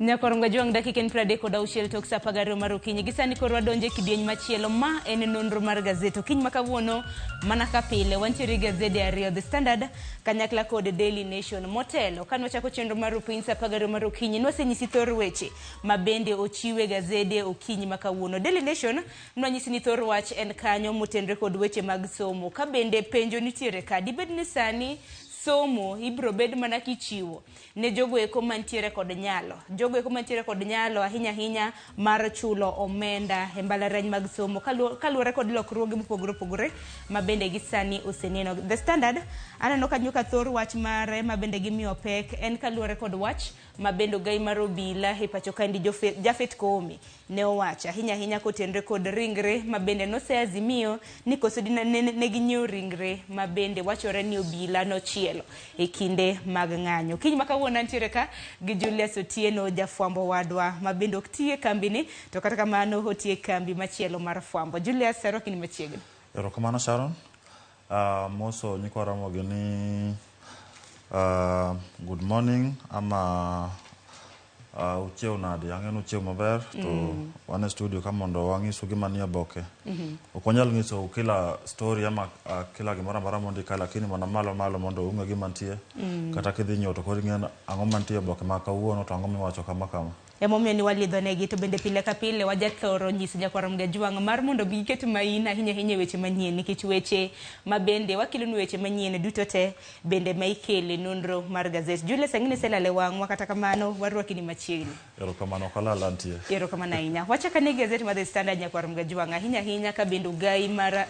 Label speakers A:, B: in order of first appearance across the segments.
A: Nyakoronga juang dakiken pradeko da ushel tok sa pagaro marukinyi gisani korwa donje kidieny machielo ma en nonro mar gazeto kiny makawuono manaka pile wantiere gazede ariyo The Standard kanyakla kod Daily Nation motelo kanwa chako chenro mar piny sa pagaro marukinyi nwasenyisi thor weche mabende ochiwe gazede okinyi makawuono. Daily Nation nwanyisi ni thor wach en kanyo motenre kod weche mag somo kabende penjo nitiere ka dibed ni sani somo ibro bed mana kichiwo ne jogo eko mantiere kod nyalo. Jogo eko mantiere kod nyalo ahinya mar chulo omenda e mbalariany mag somo kaluwore kod lokruoge mopogore opogore mabende gisani oseneno. The Standard aneno kanyo ka thor wach mare mabende gimiyo pek en kaluwore kod wach mabende ogai mar obila e pacho kandi Japhet Koome ne owacho ahinya kotenre kod ringre mabende noseazimio ni koso ne ginyiewo ringre mabende wachore ni obila nochielo e kinde mag ng'anyo. Kiny makawuono ntiere ka gi Julius Otieno jafwambo wadwa mabende ok tie kambi ni to kata kamano otie kambi machielo mar fwambo. Julius sero kini machiegni.
B: Erokamano Sharon. Moso nyikwara mogeni good morning ama ucheo nadi ang'eno ucheo maber to wane studio kama mondo wang'iso gima nie boke. Okonyal ng'iso kila story ama kila gimoro amora mondo ikala lakini mana malo mondo ung'e gima nitie kata kidhi nyiewo to koro ing'e ang'o mantie boke ma kawuono to ang'o miwacho kama.
A: Emomiyo ni walidhonegi to bende pile ka pile wajathoro nyisi Nyakoronga juang' mar mondo biket maina ahinya weche manyien nikech weche mabende wakilonu weche manyien duto te bende maikele nonro mar gazet. Julius ang'ine selale wang'wa kata kamano warwaki ni machiegni.
B: Erokamano kalala ntie.
A: Erokamano ahinya. Wachaka ne gazet mar The Standard Nyakoronga juang' ahinya ka bende ugai mar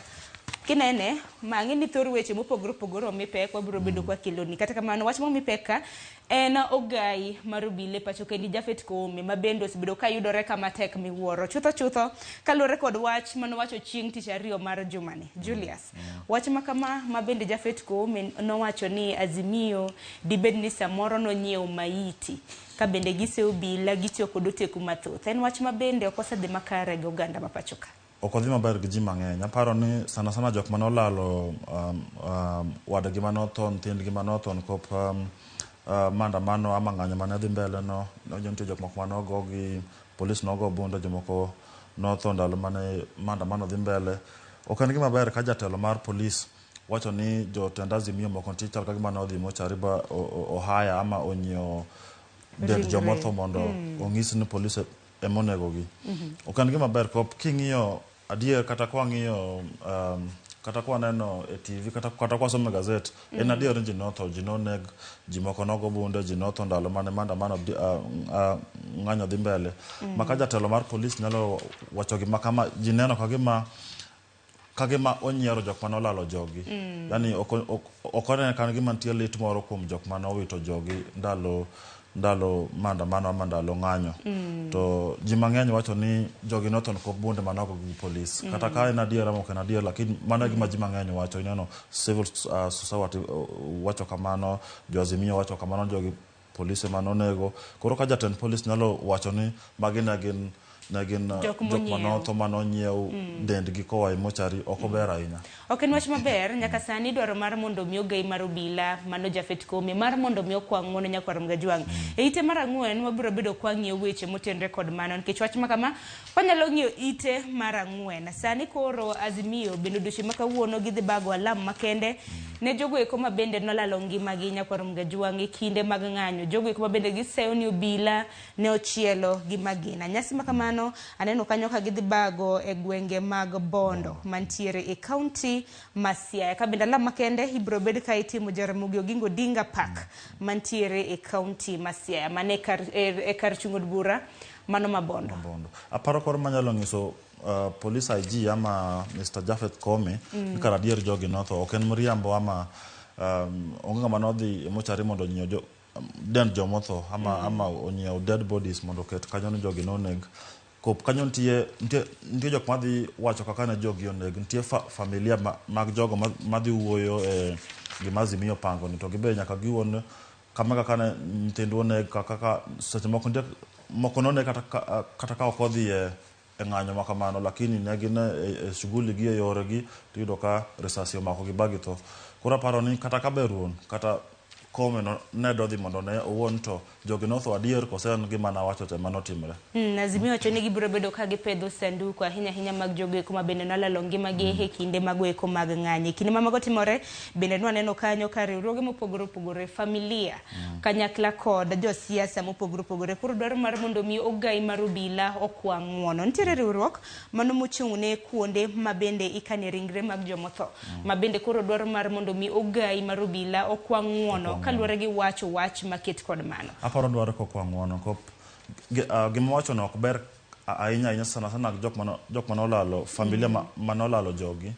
A: kinene mang'eni thor weche mopogore opogore omipek wabiro bedo kwa kiloni kata kamano wach momipeka en ogai mar obila pacho kendi Japhet Koome mabende osebedo ka yudore kama tek miwuoro chutho kaluwore kod wach manowacho chieng' tich ariyo mar jumani. Julius wach makama mabende Japhet Koome nowacho ni Azimio dibed ni samoro nonyiewo maiti kabende gise obila gitiyo kod oteku mathoth en wach mabende okosedhi makare gi oganda mapachoka.
B: Okodhi maber gi ji mang'eny. Aparo ni sana jok manolalo wadgi manotho nyithindgi manotho kop maandamano ama ng'anyo mane dhi mbele no nitie jok moko manogo gi polis nogo bunde jomoko notho ndalo mane maandamano dhi mbele. Ok en gima ber ka jatelo mar polis wacho ni jotend Azimio moko nitie chal ka gima nodhi mochari ba ohaya ama onyiewo dend jomotho mondo ong'is ni polis emonego gi. Ok en gima ber kop king'iyo adier kata kwa ng'iyo kata kwa neno e TV kata kwa somo gazet en adier ni jinotho jinoneg jimoko nogo bunde jinotho ndalo mane maandamano ng'anyo dhi mbele. Maka jatelo mar polis nyalo wacho gima kama jineno kagima onyiero jok manolalo jogi. Yani okone kan gima nitie lit moro kuom jok manowito jogi ndalo maandamano ama ndalo ng'anyo. To ji mang'eny wacho ni jogi nothon kop bunde manogo gi polis. Kata ka en adier ama ok en adier lakini mana gima ji mang'eny wacho ineno civil society wacho kamano, jo Azimio wacho kamano jogi polise manonego. Koro ka jatend polis nyalo wacho ni magi ne gin jok manotho manonyiew dendgi koa e mochari ok ober ahinya.
A: Ok en wach maber nyaka sani dwaro mar mondo mi ogai mar obila mano Japhet Koome mar mondo mi okwang' mono Nyakoronga juang'. E ite mar ang'wen wabiro bedo kwang'iyo weche motenre kod mano nikech wach makama wanyalo ng'iyo ite mar ang'wen. Sani koro Azimio bende odiochieng' makawuono gidhi bago alam makende ne jogo eko mabende nolalo ngimagi Nyakoronga juang' e kinde mag ng'anyo. Jogo eko mabende giseyo ni obila ne ochielo gi magina. Nyasi makamano aneno kanyo ka gidhi bago e gwenge mag Bondo mantiere e kaunti ma Siaya. Kabende alam makende ibro bed ka itimo Jaramogi Oginga Odinga Park mantiere e kaunti ma Siaya mane kar chung'od bura mano ma Bondo.
B: Aparo koro manyalo ng'iso police IG ama Mr. Japhet Koome ni kar adier jogi notho ok en mriambo ama onge ng'ama nodhi mochari mondo onyiew dend jomotho ama onyiew dead bodies mondo oket kanyo ni jogi noneg. Kop kanyo nitie jok madhi wacho kaka ne jogi oneg nitie familia mag jogo madhi wuoyo e gima Azimio pango ni to gibe nyaka giwuon kaka ne nyithindwa oneg kaka seche moko noneg kata ka ok odhi e ng'anyo makamano lakini ne gin e shughuli gi e yoregi to yudo ka risasi omako gi bagi tho. Koro aparo ni kata ka beruon kata kome no ne dodhi mondo ne owuon to jogi notho adier kose en gima nawacho te manotimre.
A: Azimio wacho ni gibiro bedo ka gipedho sanduku ahinya mag jogo eko ma bende nolalo ngimagi e kinde mago eko mag ng'anyo. Kinde ma mago timore bende nwaneno kanyo ka riwruoge mopogore opogore, familia, kanyakla kod josiasa mopogore opogore koro dwaro mar mondo mi ogai mar obila okwa ng'uono. Nitiere riwruok mano mochung'ne kuonde ma bende ikane ringre mag jomotho, ma bende koro dwaro mar mondo mi ogai mar obila okwa ng'uono kaluwore gi wach maket kod mano.
B: Aparo dwaro kokwa ng'uono kop gima wacho no ok ber ahinya sana jok manolalo familia manolalo jogi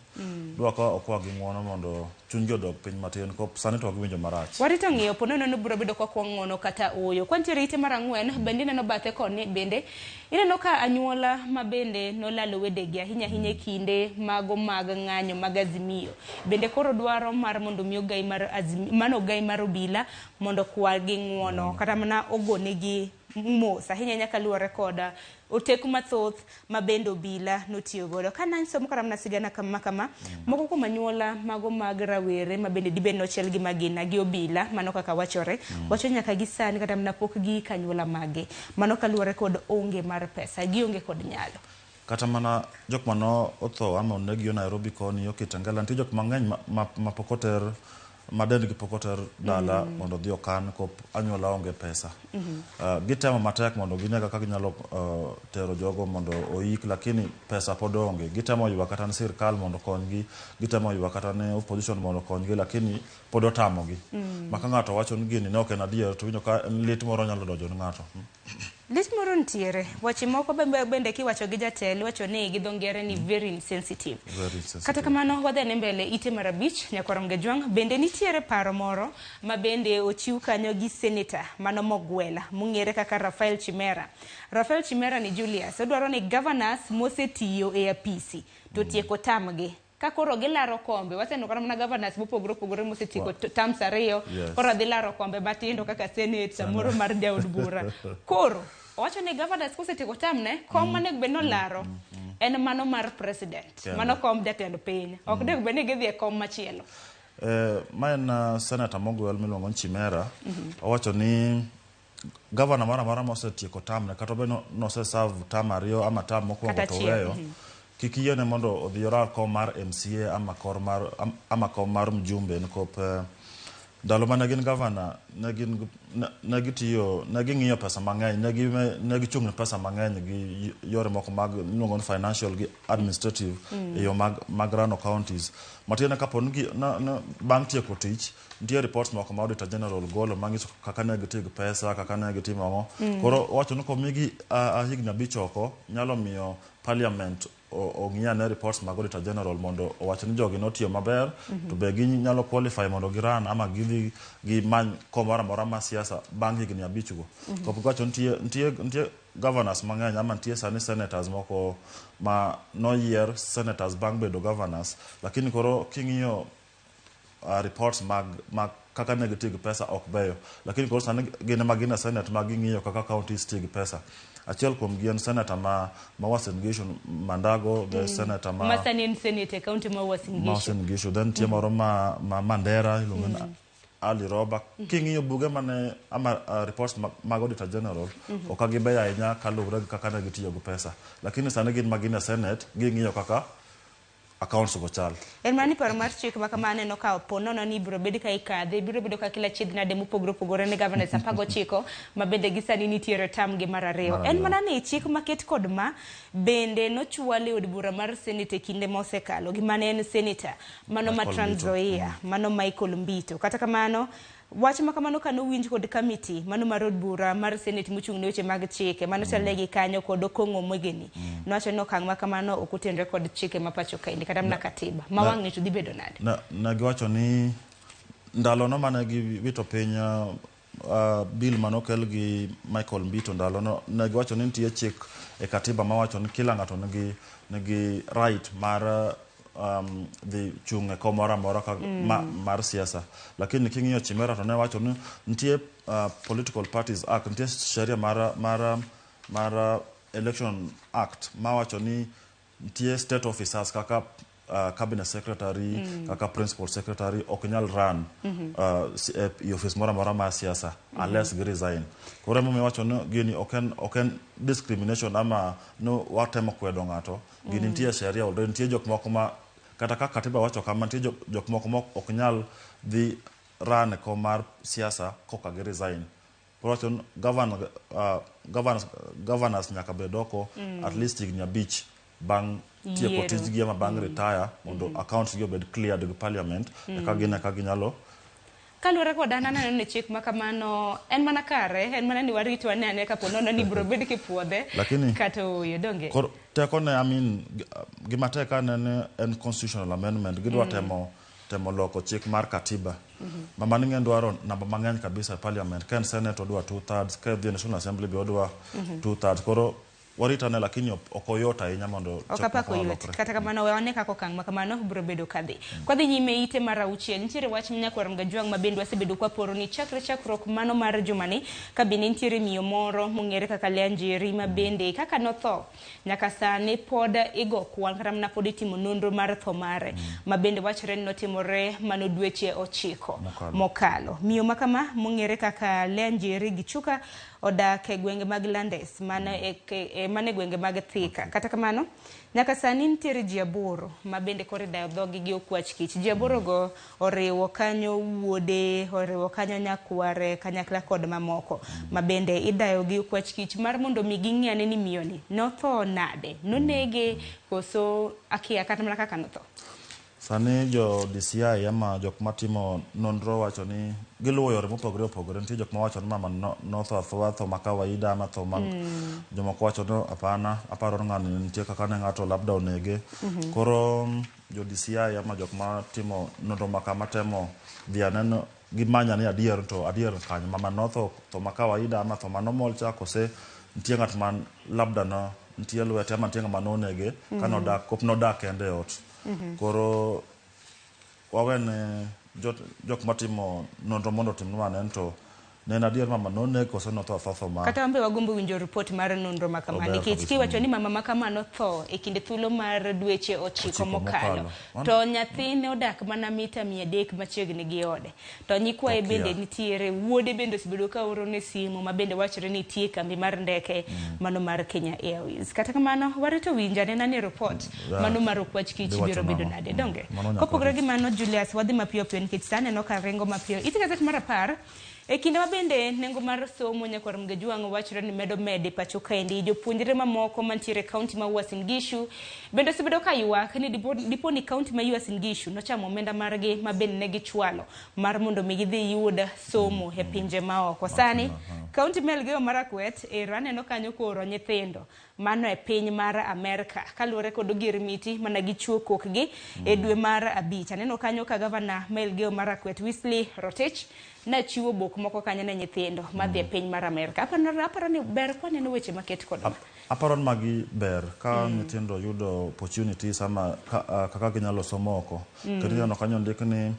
B: dwa ka okwa gi ng'uono mondo chunygi odog piny matin kop sani to giwinjo marach.
A: Warito ng'iyo pono no biro bedo kokwa ng'uono kata oyo. Kwantiere ite mar ang'wen bende neno bathe koni bende ineno ka anyuola ma bende nolalo wedegi ahinya kinde mago mag ng'anyo mag Azimio bende koro dwaro mar mondo mi ogai mar obila mondo kwa gi ng'uono kata mana ogonegi mos ahinya nyaka luwore koda oteku mathoth ma bende obila notiyo godo. Ka nanyisomo kata mana sigana kama moko kuom anyuola mago mag rawere ma bende dibed nochiel gi magina gi obila mano kaka wachore wacho nyaka gi sani kata mana pok gi kanyuola mage mano kaluwore kod onge mar pesa gionge kod nyalo.
B: Kata mana jok mano otho ama onegi yo Nairobi koni yo Kitengela nitie jok mang'eny ma pokoter madendgi pokoter dala mondo dhi okan kop anyuola onge pesa. Gitemo matek mondo ginega kaka ginyalo tero jogo mondo oik lakini pesa pod onge. Gitemo ywa kata ne sirkal mondo konygi, gitemo ywa kata ne opposition mondo konygi lakini pod otamogi. Maka ng'ato wacho ni gini ne ok en adier to winjo ka lit moro nyalo donjo ne ng'ato.
A: Lit moro ntiere. Wachi moko bende kiwacho gi jatelo wacho ni gi dhongere ni very insensitive. Kata kamano wadhene mbele ite marabich Nyakwar Mgejwang bende nitiere paro moro ma bende ochiw kanyo gi senator mano Mogwela mung'ere kaka Rafael Chimera. Rafael Chimera ni Julius odwaro ni governors mosetiyo e apisi to tieko tamgi. Ka koro gilaro kombe waseno kata mana governors mopogore opogore mosetieko terms ariyo koro dhi laro kombe matindo kaka senate samoro mar jaod bura. Koro wacho ni governors kosetieko tamne kom mane beno laro en mano mar president mano kom jatend piny ok deg bene gidhi e kom machielo.
B: Ma senator Mogwel miluongo ni Chimera owacho ni governor mara mosetieko tamne kata beno noseserve tam ariyo ama tam mokwongo to weyo kikiyiene mondo odhi orar kom mar MCA ama kom mar mjumbe nkop ndalo mane gin governor neging'iyo pesa mang'eny negichung'ne pesa mang'eny gi yore moko mag luongo ni financial gi administrative e yo mag rano counties matiene kapo ni bang' tieko tich nitie reports moko ma Auditor General golo manyiso kaka ne gitiyo gi pesa kaka ne gitimo ang'o koro wacho ni komigi higni 5 oko nyalo miyo parliament ong'iya ne reports mag Auditor General mondo owacho ni jogi notiyo maber to be ginyalo qualify mondo giran ama gidhi gimany komoro amora ma siasa bang' higni 5 go. Kopo wacho nitie governors mang'eny ama nitie sani senators moko ma noyier senators bang' bedo governors lakini koro king'iyo reports mag kaka ne gitiyo gi pesa ok beyo lakini koro sani gin magina senate ma ging'iyo kaka counties tiyo gi pesa. Achiel kuom gi en senator ma Uasin Gishu Mandago, the senator ma
A: Masanin Senate county ma Uasin
B: Gishu, then tie moro ma Mandera ilungo Ali Roba. King'iyo buge mane ama reports mag Auditor General ok gibeyo ahinya kaluwore gi kaka ne gitiyo gi pesa lakini sani gin magina senate ging'iyo kaka accounts go chal.
A: En mani paro mar chik ma kamane no ka opono no ni biro bedo ka ikadhe biro bedo ka kila chiedhna de mopogore opogore ne governors 19 ma bende gisani nitiere tam gi mar ariyo. En mana ni chik maket kod ma bende nochwale od bura mar senate kinde mosekalo gi mane en senator mano ma Trans Nzoia mano Michael Mbito. Kata kamano wach makamano kano winj kod committee mano mar od bura mar senate mochung'ne weche mag chike mano chalegi kanyo kod Okong'o Mwegeni nowacho no kang' makamano ok otenre kod chike ma pacho kaindi kata na katiba ma wang'e to dhi bedo nade
B: na giwacho ni ndalo no mane giwito piny bill manokel gi Michael Mbito ndalo no ne giwacho ni nitie chik e katiba ma wacho ni kila ng'ato nigi right mar the chung komora mora mar siasa lakini king'iyo Chimera to ne wacho ni nitie political parties act nitie sheria mar election act ma wacho ni nitie state officers kaka cabinet secretary kaka principal secretary ok nyal run i office mora mora ma siasa unless gi resign. Koro mo wacho no gini oken discrimination ama no watemo kwedo ngato. Gini nitie sheria already, nitie jok moko ma kata ka katiba wacho kama nitie jok moko ok nyal dhi run ko mar siasa koka gi resign. Koro wacho governors nyaka bedoko at least igni abich bang tieko tijgi ama bang retire mondo accounts gi obed cleared gi parliament ka ginyalo
A: kaluwore kod an aneno ni chik ma kamano en mana kare, en mana ni warito anene kapo nono ni biro bed kipuodhe kata oyo donge.
B: Teko ne gima tek anene en constitutional amendment gidwa temo loko chik mar katiba. Mama ning'en dwaro namba mang'eny kabisa e parliament, ken senate odwa 2/3, ka the national assembly be odwa 2/3. Koro waritane lakini okoyota ahinya mondo
A: okapako yot. Kata kamano wane kako kang makamano biro bedo kadhi. Kwa dhi nyime ite mara auchiel nitiere wach Nyakwar Mgajwang' ma bende wasebedo kwa poro ni chakruok mano mar jumani ka bende nitiere miyo moro mong'ere kaka Leanjeri ma bende kaka notho nyaka sani pod igo kwan kata mana pod itimo nonro mar tho mare ma bende wachore ni notimore mano dweche 9 mokalo. Miyo makama mong'ere kaka Leanjeri Gichuka odak e gwenge mag Landes mane gwenge mag Thika. Kata kamano nyaka sani nitiere ji 8 ma bende kore dayo dhogi gi okwach kich. Ji 8 go oriwo kanyo wuode, oriwo kanyo nyakware, kanyakla kod mamoko ma bende idayo gi okwach kich mar mondo mi ging'ane ni miyoni notho nade, nonege koso akia kata mana kaka notho.
B: Sani jo DCI ama jok matimo nonro wacho ni giluwo yore mopogore opogore. Nitie jok ma wacho ni mama notho ma kawaida ama tho mag jomoko wacho no apana, aparo ni ng'ani nitie kaka ne ng'ato labda onege. Koro jo DCI ama jok matimo nonro makama temo dhi aneno gimanya ni adier kanyo mama notho tho ma kawaida ama tho ma normal cha kose nitie ng'at man labda no nitie lwete ama nitie ng'ama nonege kanodak kopnodak kende e ot. Koro wawene jok matimo nonro mondo timnwa nento nena adier mama noneg kose notho tho ma
A: kata ambe wagombo winjo report mar nonro makama nikech kiwacho ni mama makama notho e kinde thuolo mar dweche 9 mokalo to nyathine odak mana mita 300 machiegni gi ode to nyikwaye bende nitiere wuode bende osebedo ka oro ne simu ma bende wachore ni tie kambi mar ndeke mano mar Kenya Airways. Kata kamano warito winjane nani report mano mar okwach kich biro bedo nade donge kopogore gi mano Julius wadhi mapiyo piyo nikech sane no karengo mapiyo iti gazet mar 10 e kinde ma bende nengo mar somo Nyakwar Mgajwang' wachore ni medo mede pacho kaendi jopuonjre mamoko mantiere kaunti ma Uasin Gishu bende osebedo ka ywak ni dipo ni kaunti ma Uasin Gishu nochamo omenda margi ma bende ne gichwalo mar mondo mi gidhi yud somo e pinje maoko. Sani kaunti ma Elgeyo Marakwet aneno kanyo koro nyithindo mano e piny mar Amerika kaluwore kod ogirmiti mana gichuo kokgi e dwe mar 5. Aneno kanyo ka gavana ma Elgeyo Marakwet Wesley Rotich na chiwo bok moko kanyo ne nyithindo madhi e piny mar Amerika. Aparo ni ber kwa neno weche maket kod
B: aparo magi ber ka nyithindo yudo opportunities ama kaka ginyalo somo oko. Kendo no kanyo ndik ni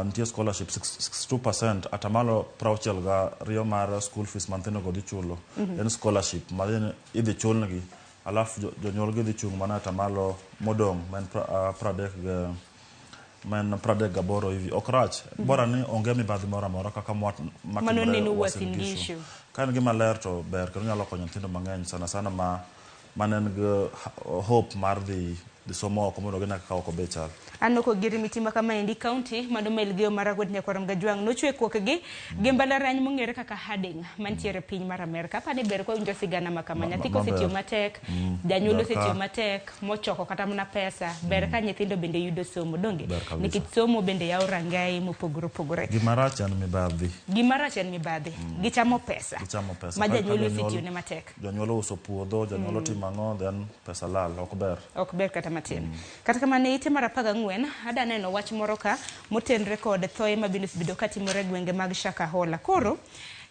B: nitie scholarship 62% atamalo 62 mar school fees mantino go dichulo en scholarship ma idhi chulnegi alafu jonyuol gi dhi chung mana atamalo modong men pradek gaboro hivi okrach bora ni onge mibadhi moro amora kaka
A: mano neno Uasin Gishu
B: kan gima ler to ber kendo nyalo konyo nyithindo mang'eny sana manen gi hope mar dhi somo oko mondo gina kaka oko bechal
A: anoko girimiti makama endi county mano Elgeyo Marakwet Nyakwar Mgajwang' nochwe kokgi gi mbalariany mong'ere kaka Harding mantiere piny mar Amerika. Pane ber kwa winjo sigana makama nyathi kosetiyo matek janyuol osetiyo matek mochoko kata mana pesa ber ka nyithindo bende yudo somo donge nikech somo bende yawo rangai mopogore opogore.
B: Gimarach en mibadhi
A: gichamo pesa ma janyuol osetiyo ne matek
B: janyuol uso puodho janyuol timo ang'o then pesa lal ok ber
A: kata matin. Kata kamane ite mar 14 ada neno wach moro ka motenre kod thoe ma bende osebedo ka timore gwenge mag Shakahola. Koro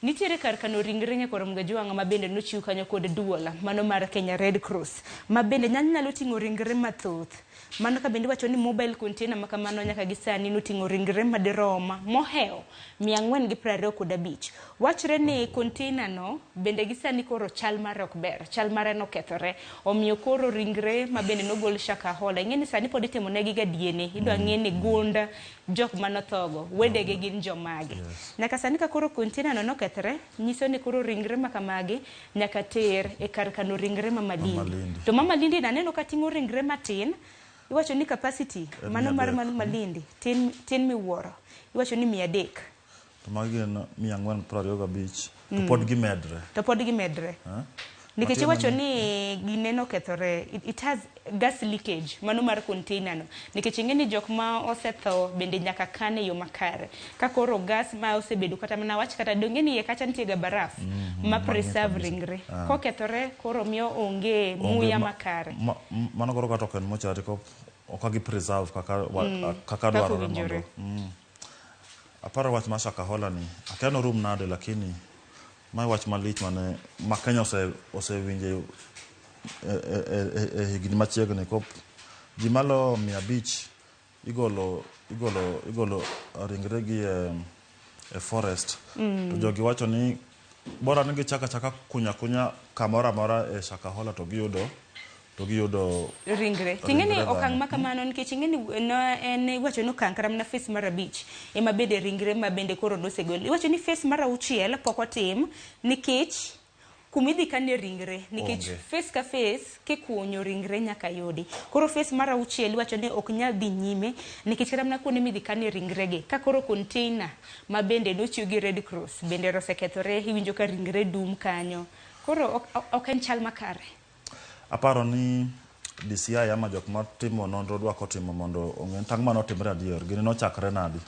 A: nitiere kar kano ringre Nyakoro Mgajwang' ma bende nochiw kanyo kod duola mano mar Kenya Red Cross ma bende nyalo ting'o ringre mathoth. Mano ka bende wacho ni mobile container ma kamano nyaka gi sani noting'o ringre madiroma mohewo 425. Wachre ni container no bende gi sani koro chal mare ok ber, chal mare nokethore. Omiyo koro ringre ma bende nogol Shakahola. Ing'eni sani pod itimo negi ga DNA, idwa ng'e ni gunda jok manothogo, wedege gin jomage. Nyaka sani ka koro container no nokethore, nyiso ni koro ringre ma kamagi nyaka ter e kar kano ringre ma Malindi. To ma Malindi naneno ka ting'o ringre matin. Iwacho ni capacity mano mar Malindi tin miwuoro. Iwacho ni 300.
B: To magi gin 425 to pod gimedre.
A: To pod gimedre. Nikech iwacho ni gineno kethore, it has gas leakage mano mar container no. Nikech ing'eni jok ma osetho bende nyaka kane yo makare. Ka koro gas ma osebedo kata mana wach kata dongeni ye kacha nitie ga baraf ma preserve ringre. Kokethore koro miyo onge muya makare.
B: Mano koro kata oken mochari ko okagi preserve kaka dwarore mondo. Aparo wach ma Shakahola ni akeno room nade lakini mai wach malich mane ma Kenya osewinje higni machiegni kop ji malo 500 igolo ringre gi e forest. To jogi wacho ni bora ni gichaka kunya kamora mora e Shakahola to giyudo
A: ringre. Ting'eni okang' ma kamano nikech ing'eni en iwacho ni okang' kata mana face mar 5 ema bede ringre ma bende koro nosegol. Iwacho ni face mar 6 pok otim nikech kumidhi kane ringre nikech face ka face kikunyo ringre nyaka yudi. Koro face mar 6 iwacho ni ok nyal dhi nyime nikech kata mana kuonde midhi kane ringre gi ka koro container ma bende nochiw gi Red Cross bende osekethore, iwinjo ka ringre dum kanyo. Koro ok en chal makare.
B: Aparo ni DCI ama jok ma timo nonro dwa kotimo mondo ong'e tang' mano timre adier gini nochakre nadi.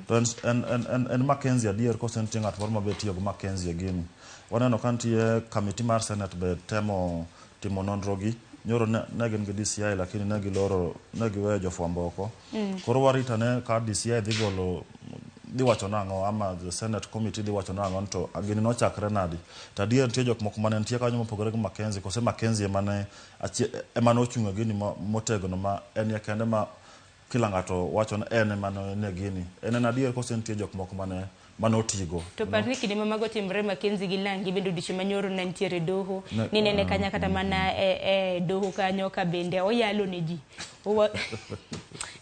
B: To en Mackenzie adier kose nitie ng'at moro mabe tiyo gi Mackenzie gini. Waneno ka nitie committee mar Senate be temo timo nonro gi. Nyoro ne gin gi DCI lakini ne giweyo jofwambo oko. Koro warita ne ka DCI dhi wacho nang'o ama the Senate committee dhi wacho nang'o to gini nochakre nadi. To adier nitie jok moko mane nitie kanyo mopogore gi Mackenzie kose Mackenzie ema nochungo gini motegno ma en ya kende ma kila ng'ato wacho ni en ema ne gini. En adier kose nitie jok moko mane otigo.
A: To parni kinde ma mago timre Mackenzie gi Langi bende odiche manyoro ne nitiere doho ni nene kanya kata mana doho kanyo ka bende oyalo ne ji.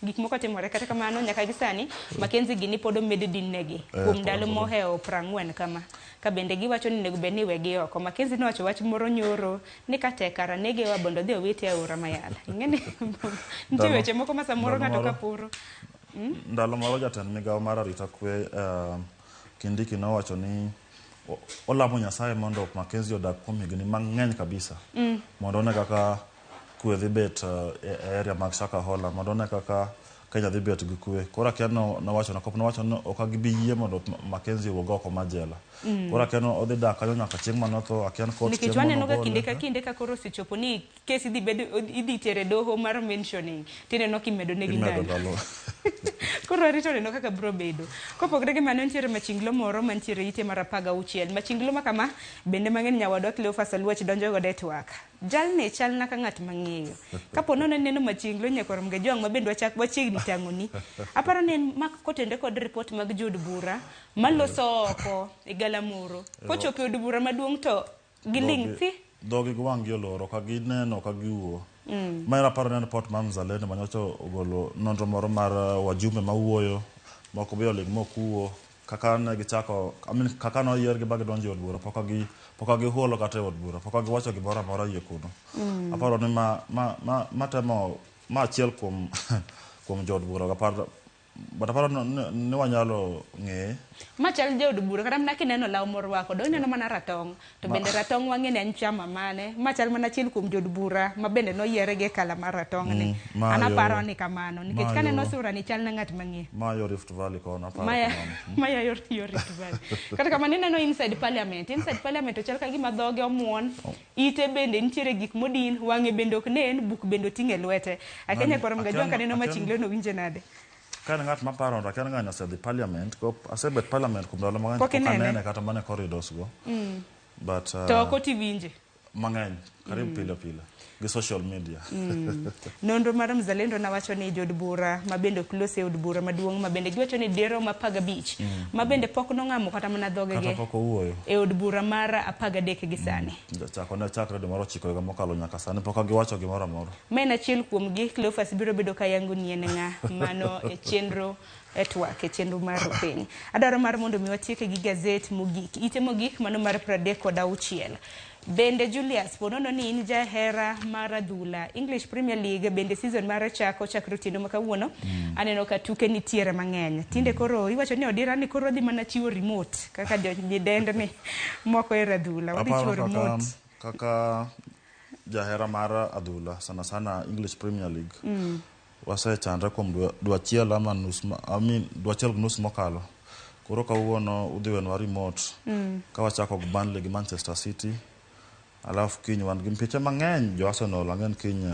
A: Gik moko timore kata kamano nyaka gi sani Mackenzie gini pod omed din negi kuom ndalo mohewo 40 kama. Ka bende giwacho ni nego beni wegi oko. Mackenzie nowacho wach moro nyoro ni kate kara nege wa bondo dhi owiti aora mayala. Ing'eni nitie weche moko ma samoro ng'ato kapuro.
B: Ndalo moro jatend migawo mar arita kwe Kindiki nowacho ni olamo Nyasaye mondo Mackenzie odag kuom higni mang'eny kabisa. Mondo one kaka kwe dhi bet e area mag Shakahola, mondo one kaka Kenya dhi bet gi kwe. Koro akiano nowacho ni ok gibi yie mondo Mackenzie wuog oko ma jela. Koro akiano odhi dak kanyo nyaka chieng' manotho akian kot
A: nikech waneno ka kinde ka koro osechopo ni kes idhi tere doho mar mentioning tineno kimedo negi ndalo. Koro arito neno kaka bro bedo. Kopogre gi mano nitiere machinglo moro mantiere ite mar 16. Machinglo ma kama bende mang'eny nyawadwa Cleophas Aluoch donjo godo e twak. Jalne chal na ka ng'at mang'eyo. Kapo nono neno machinglo Nyakoro Mgajwang' ma bende wachiegni tang'oni. Aparo ni en mak kotende kod report mag jod bura maloso oko e Galamoro. Kochopo od bura maduong' to giling thi.
B: Dogi gwang' gi oloro ka gineno ka giwuo. Mayra aparo ni report mar Mzalendo manyocho ogolo nonro moro mar wajumbe mawuoyo moko be oling mokuo kaka ne gichako kaka no yier gi bag donjo od bura poka gi huolo kata od bura poka gi wacho gimoro amora yie kuno. Aparo ni ma temo ma achiel kuom jod bura aparo aparo ni wanyalo ng'e
A: machal jod bura kata mana kineno law morwako do ineno mana ratong to bende ratong wang'e ne en chama mane machal mana achiel kuom jod bura ma bende noyiere gi kala mar ratong ni an aparo ni kamano nikech kaneno sura ni chal na ng'at mang'e
B: ma yo Rift Valley kono aparo
A: ma yo Rift Valley kata kamano ineno inside parliament to chal ka gima dhoge omuon ite bende nitiere gik modin wang'e bende ok nen buk bende oting'e lwete akenya Nyakoro Mgajwang' kaneno machinglo no winje nade.
B: kan ngat ma paro ra kan nganya se the parliament ko asebet parliament kum dalo mang'eny ko kanene kata mane corridors go but
A: to ko tivinje
B: mang'eny karibu pile gi social media
A: nonro mar Mzalendo na wacho ni jod bura mabende close od bura maduong' mabende giwacho ni dero ma 15 mabende pok nong'amo kata mana dhogege
B: kata pok owuoyo
A: e od bura mar 13 gi sani
B: chako ne chakre de moro chiko ga mokalo nyaka sani pok giwacho gimoro amora
A: men achiel kuom gi Cleophas biro bedo kayango nien ng'a mano e chenro etwak e chenro mar piny adaro mar mondo mi watieke gi gazet mogik ite mogik mano mar 36 bende Julius ponono ni in jahera mar adhula English Premier League bende season mar chakre otieno ma kawuono aneno ka tuke nitiere mang'eny tinde koro iwacho ni odira ni koro dhi mana chiwo remote kaka jodend ni moko e adhula wadhi chiwo remote
B: kaka jahera mar adhula sana English Premier League wasechandre kuom dwa achiel ama dwa achiel nus mokalo koro kawuono udhi wenwa remote ka wachako gi Burnley gi Manchester City alafu kiny wan gi mpiche mang'eny jo Arsenal ang'en kiny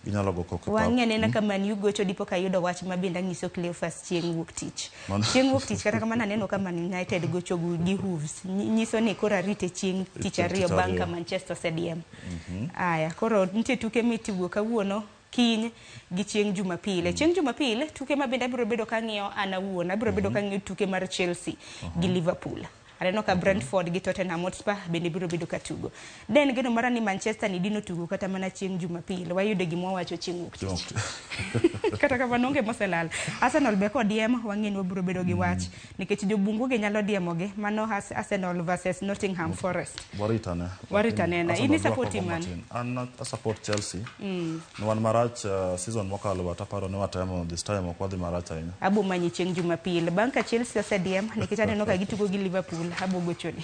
B: ginyalo go koko
A: wang'ene na kama ni gocho dipo ka yudo wach mabenda nyiso Cleophas chieng' wuok tich kata kama naneno kama United gocho gi Wolves nyiso ni koro arite chieng' tich ariyo banka Manchester Stadium aya koro nitie tuke mitigo kawuono kiny gi chieng' Jumapil tuke mabende abiro bedo kang'iyo ana wuona abiro bedo kang'iyo tuke mar Chelsea gi Liverpool aneno ka Brentford gi Tottenham Hotspur bende biro bedo katugo den geno mara ni Manchester ni dino tugo kata mana chieng' Jumapil wayude gimo wacho chieng' wuok tich kata kama nonge moselal Arsenal be kod diemo wang'eni wabiro bedo gi wach nikech jobungu ge nyalo diemo ge mano Arsenal versus Nottingham Forest waritane na ini support man
B: an support Chelsea no wan marach season mokalo bata paro ne watemo this time okwadhi marach ahinya
A: abu manyi chieng' Jumapil banka Chelsea osediem nikech aneno ka gitugo gi Liverpool abogochoni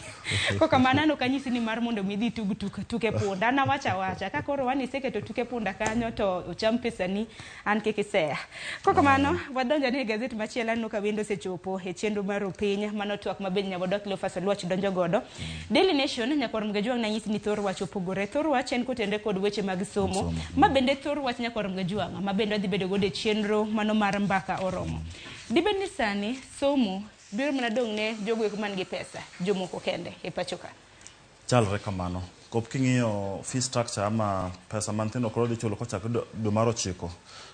A: koka manano kanyisi ni mar mondo midhi tuke punda na wacha ka koro wani seketo tuke punda kanyo to ocham pesa ni an keke sea koka mano wadonjo ne gazeti machielo no ka wendo sechopo e chenro mar piny mano twak mabed nyabodo Cleophas Oluoch donjo godo Daily Nation nyakor mgajwang na nyisi ni thor wach opogore thor wach en kotende kod weche mag somo mabende thor wach nyakor mgajwang mabende dhi bedo godo e chenro mano mar mbaka oromo dibeni sani somo biro mana dong ne jogo man gi pesa jomoko kende e pachoka
B: chalre kamano kop king'iyo fee structure ama pesa mantino koro dichulo kochakre dwe mar 9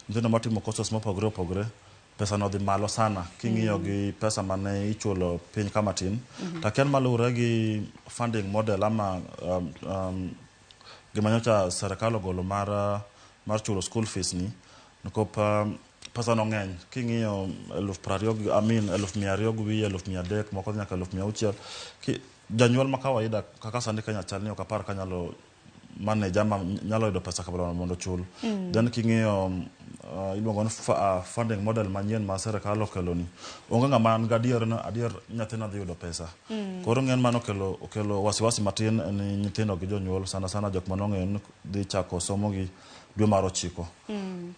B: nyithindo matimo courses mopogore pesa no dhi malo sana king'iyo gi pesa mane ichulo piny kama tin takian malure gi funding model ama gimanyocha serikal ogolo mar chulo school fees ni nikop pesa no ng'eny king'iyo 1,200 gi 1,300 moko nyaka 1,600 janyuol ma kawaida kaka sani Kenya chal ni ok apar kanyalo manage ama nyalo yudo pesa kabla mondo chul then king'iyo iluongo ni funding model manyien ma serikal okelo ni onge ng'ama an gadier nyathina dhi yudo pesa koro ng'en mano okelo wasiwasi matin ni nyithindo gi jonyuol sana jok manong'eyo ni dhi chako somo gi dwe mar 9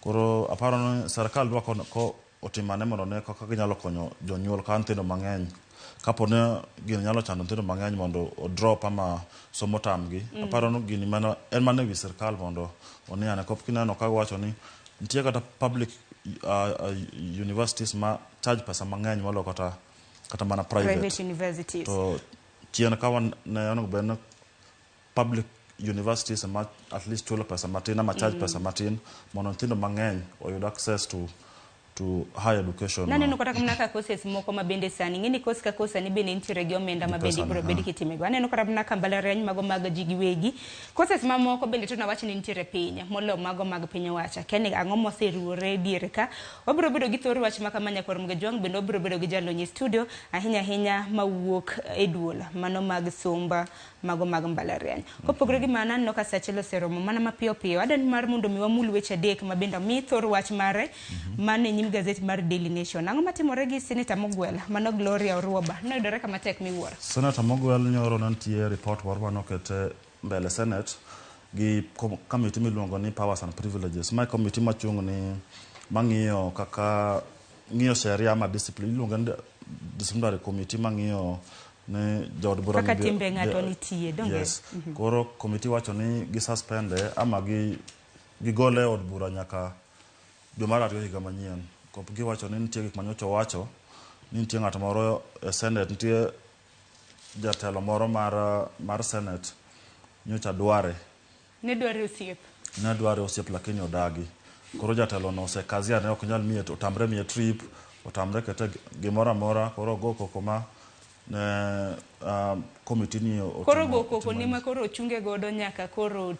B: koro aparo ni serikal dwa ko otimane mondo ne kaka ginyalo konyo jonyuol ka nyithindo mang'eny kapone gini nyalo chando nyithindo mang'eny mondo drop ama somo tamgi aparo ni gini mana en mana wi serikal mondo oniane kop kineno ka wacho ni nitie kata public universities ma charge pesa mang'eny molo kata mana private
A: universities
B: to chien ka ne onego ben public universities ma at least chulo pesa matin ama charge pesa matin mondo nyithindo mang'eny oyud access to higher education
A: naneno kata kamna ka courses moko mabende sani ngini course ka course ni bende nitiere gi omenda mabende biro bedi kitime go aneno kata kamna kambalariany mago mag jigi wegi courses mamoko bende to na wach ni nitiere piny molo mago mag piny wacha keni ang'o moseruore diere ka wabiro bedo gi thor wach makamanya kor mgejwang bende wabiro bedo gi jalonyi studio ahinya mawuok e duol mano mag somba mago mag mbalariany kopogore gi mana no ka sachelo seromo mana mapiyo adan mar mondo mi wamul weche adek mabenda mi thor wach mare mane gazeti mar Daily Nation ang'o matimore gi Senator Mogwel mano Gloria Oruoba noyudore kama tek miwuoro
B: Senator Mogwel nyoro nantie report war manokete mbele Senate gi committee miluongo ni Powers and Privileges my committee machung ni mang'iyo kaka ng'iyo sheria ama discipline iluongo ni disciplinary committee mang'iyo ne jod bura
A: kaka timbe ng'ato nitie donge
B: yes koro committee wacho ni gi suspend ama gi gole od bura nyaka dwe mar 2 higa manyien kop giwacho ni nitie gik manyocha wacho ni nitie ng'at moro e Senate, nitie jatelo moro mar Senate nyocha dware osiep lakini odagi. Koro jatelo no osekazia ne ok nyal miye, otamre miye trip, otamre kete gimoro amora, koro go koko ma ne komiti ni
A: koro go koko ni ma koro chunge godo nyaka koro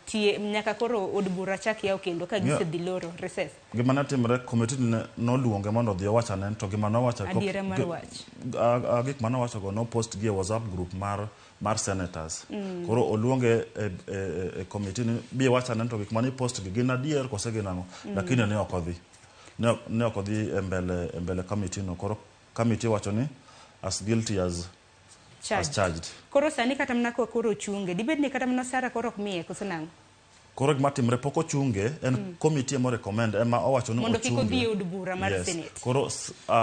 A: od bura chak yaw kendo ka gisedhi loro recess.
B: Gima ne timre, komiti ni noluonge mondo odhi owacho ane, to gima nowacho
A: adiera mar wach
B: gik manowacho go no post gi e WhatsApp group mar senators. Koro oluonge e komiti ni bi wacho ane to gik mani post gi gin adier kose gin ang'o, lakini ne ok odhi. Ne ok odhi e mbele komiti no. Koro komiti wacho ni as guilty as charged.
A: Koro sani kata mna koro chunge dibed ni kata mna Sara koro ok miye koso nang'o.
B: Koro gima timre pok ochunge, en komiti ema recommend, ema owacho ni
A: mondo kik odhi e od bura mar Senate.
B: Koro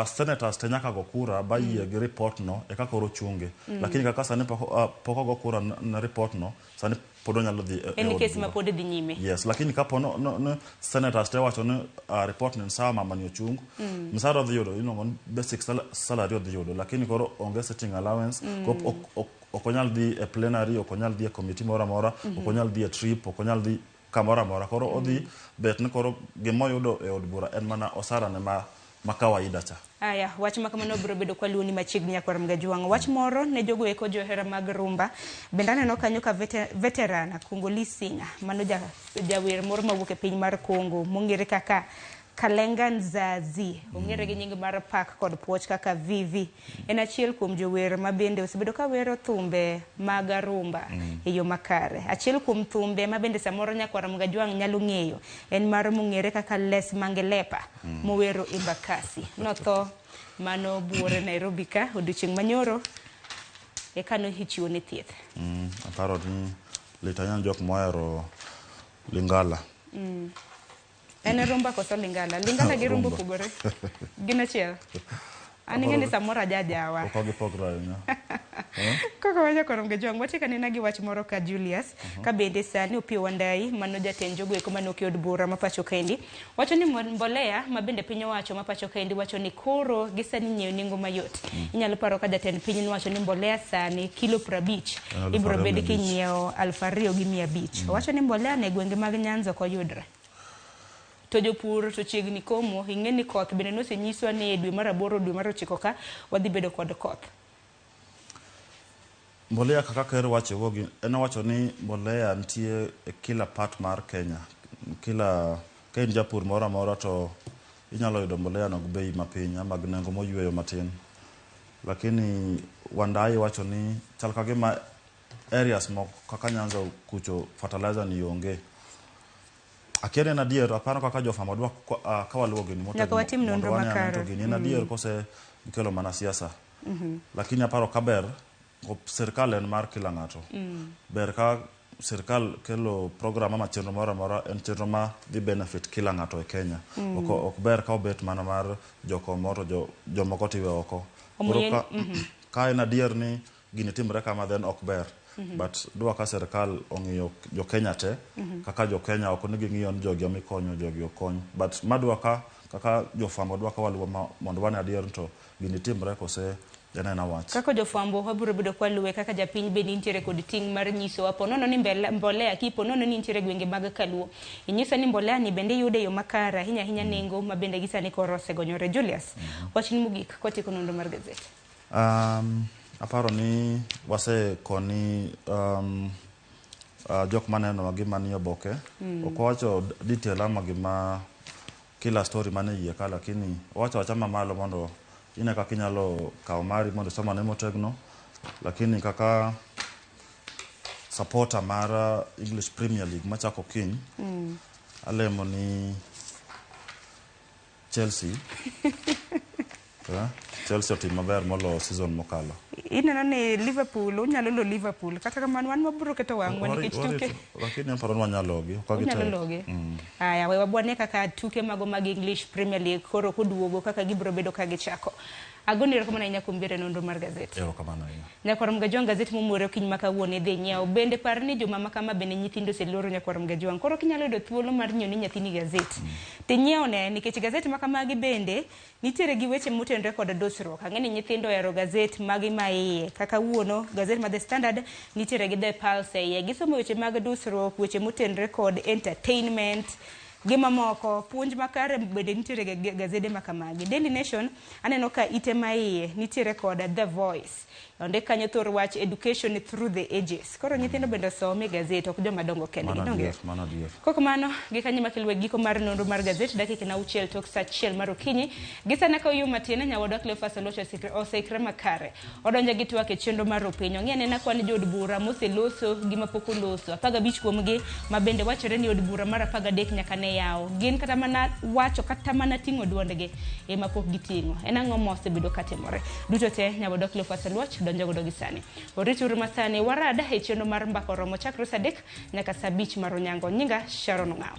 B: senators te nyaka go kura ba yie gi report no e ka koro chunge. Lakini kaka sani pok ogo kura na report no, sani pod onyalo dhi
A: en case ma pod dhi nyime.
B: Yes, lakini kapo no senators te wacho ni report ni sawa mama ni ochung, msara dhi yudo, basic salary dhi yudo, lakini koro onge sitting allowance, okonyal dhi e plenary, okonyal dhi e committee mora mora, okonyal dhi e trip, okonyal dhi kamora mora. Koro odhi bet ni koro gimo yudo e od bura en mana osara ne ma kawaida cha.
A: Aya, wach makamano biro bedo kwa luoni machiegni Nyakwar Mgajwang'. Wach moro ne jogo eko johera mag rumba bende aneno kanyo ka veteran Kongoli Singer, mano jawer moro mawuok e piny mar Kongo mong'ere kaka Kalenga Nzazi, ong'ere gi nying mar pak kod puoch kaka Vivi. En achiel kuom jower ma bende osebedo ka wero thumbe mag rumba e yo makare. Achiel kuom thumbe ma bende samoro Nyakwar Mgajwang' nyalo ng'eyo en mar mong'ere kaka Les Mangelepa, mowero Embakasi. Notho mano buore Nairobi ka odiochieng' manyoro e kano hichiwo ne thieth.
B: Aparo ni litanyan jok mohero Lingala.
A: En rumba koso Lingala. Lingala gi rumba pogore. Gina chiel. Ani ngeni samora jajawa.
B: Ko gi pogra nya.
A: Koko waja korom ge jong wati kanina gi wach moro ka Julius ka bende sani Opiyo Wandayi mano jatend jogo eko mano ki od bura ma pacho kaendi wacho ni mbolea ma bende piny owacho ma pacho kaendi wacho ni koro gisani nyiew nengo mayot. Inyalo paro ka jatend piny wacho ni mbolea sani kilo 50 ibro bede ki nyiew 2,500. Wacho ni mbolea ne gwenge mag Nyanza ko yudre. To jopur to chiegni komo ing'eni koth bende nosenyiswa ni dwe mar 8 dwe mar 9 ka wadhi bedo kod koth.
B: Mbolea kaka ker wacho wogi en wacho ni mbolea nitie e kila part mar Kenya. Kila kain japur mora mora to inyalo yudo mbolea no bei mapiny ama nengo moyweyo matin. Lakini Wandayi wacho ni chal kagima areas moko kaka Nyanza kucho fertilizer ni onge. Akiere na dier aparo kaka jofamo dwa ka waluogi ni
A: moto watim nonro makare
B: na dier kose kelo mana siasa. Lakini aparo kaber serikal en mar kila ng'ato. Ber ka serikal kelo program ama chenro moro moro en chenro ma dhi benefit kila ng'ato e Kenya. Ok ber ka obet mana mar joko moro jomoko tiwe oko. Ka en adier ni gini timre kama then ok ber. But dwa ka serikal ong'iyo jo Kenya te kaka jo Kenya ok ni ging'iyo ni jogi mikonyo jogi okony. But madwa kaka jofamo dwa ka waluwo mondo wane adier to gini timre kose janena wach.
A: Kako jofambo wabiro bedo kwa luwe kaka japiny be nitiere kod ting' mar nyiso wapo nono ni mbolea kipo nono ni nitiere gwenge mag Kaluo. Inyisa ni mbolea ni bende yude yo makara hinya nengo ma bende gisani koro osegonyore. Julius, wachni mogik kotiko nonro mar gazet.
B: Aparo ni wase koni jok maneno gima ni oboke. Okowacho detail ama gima kila story mane yie ka, lakini wacho wachama malo mondo ine kaka inyalo kawo mari mondo soma ne motegno. Lakini kaka supporter mar English Premier League machako kiny alemo ni Chelsea. Chelsea otim maber molo season mokalo.
A: ineno ni Liverpool unyalo lo Liverpool kata kamano wan mabro keto wang'wa nikech tuke
B: lakini aparo ni wanyalo logi
A: unyalo logi aya we wabwane kaka tuke mago mag English Premier League koro koduogo kaka gibro bedo ka gichako agoni erokamano ahinya kuom biro nonro mar gazet
B: erokamano ahinya
A: nyakwarom gajwang' gazet momore okiny ma kawuono idhi nyiewo bende par ni juma ma kama bende nyithindo oseluoro nyakwarom gajwang' koro kinyalo yudo thuolo mar nyiewo ni nyathini gazet tinyiewo ne nikech gazet ma kamagi bende nitiere gi weche motenore kod dusruok ang'e ni nyithindo ohero gazet magi ma iye kaka wuono gazet ma The Standard nitiere gi The Pulse iye gisomo weche mag dusruok weche motenore kod entertainment gima moko puonj makare bende nitiere gazede makamagi Daily Nation aneno ka ite ma iye nitiere kod The Voice onde kanyo thor wach education through the ages koro nyithindo bende some gazet ok joma dongo kende gidonge koko mano gikanyo makilwe giko mar nonro mar gazet dakika na uchiel tok saa achiel mar okinyi gisana ka uyu matin nyawodo Cleophas Olocho oseikre makare odonjo gi twak e chenro mar opinyo ng'e na kwan jod bura moseloso gima pok oloso 15 kuomgi ma bende wachore ni od bura mar 13 nyaka ne yaw gin kata mana wacho kata mana ting'o duondgi ema pok giting'o en ang'o mosebedo katimore duto te nyawodo Cleophas Olocho donjo godo gisani oritur masani warada e chenro mar mbako romo chakre saa 3 nyaka saa 5 mar onyango nyinga Sharon Ng'ao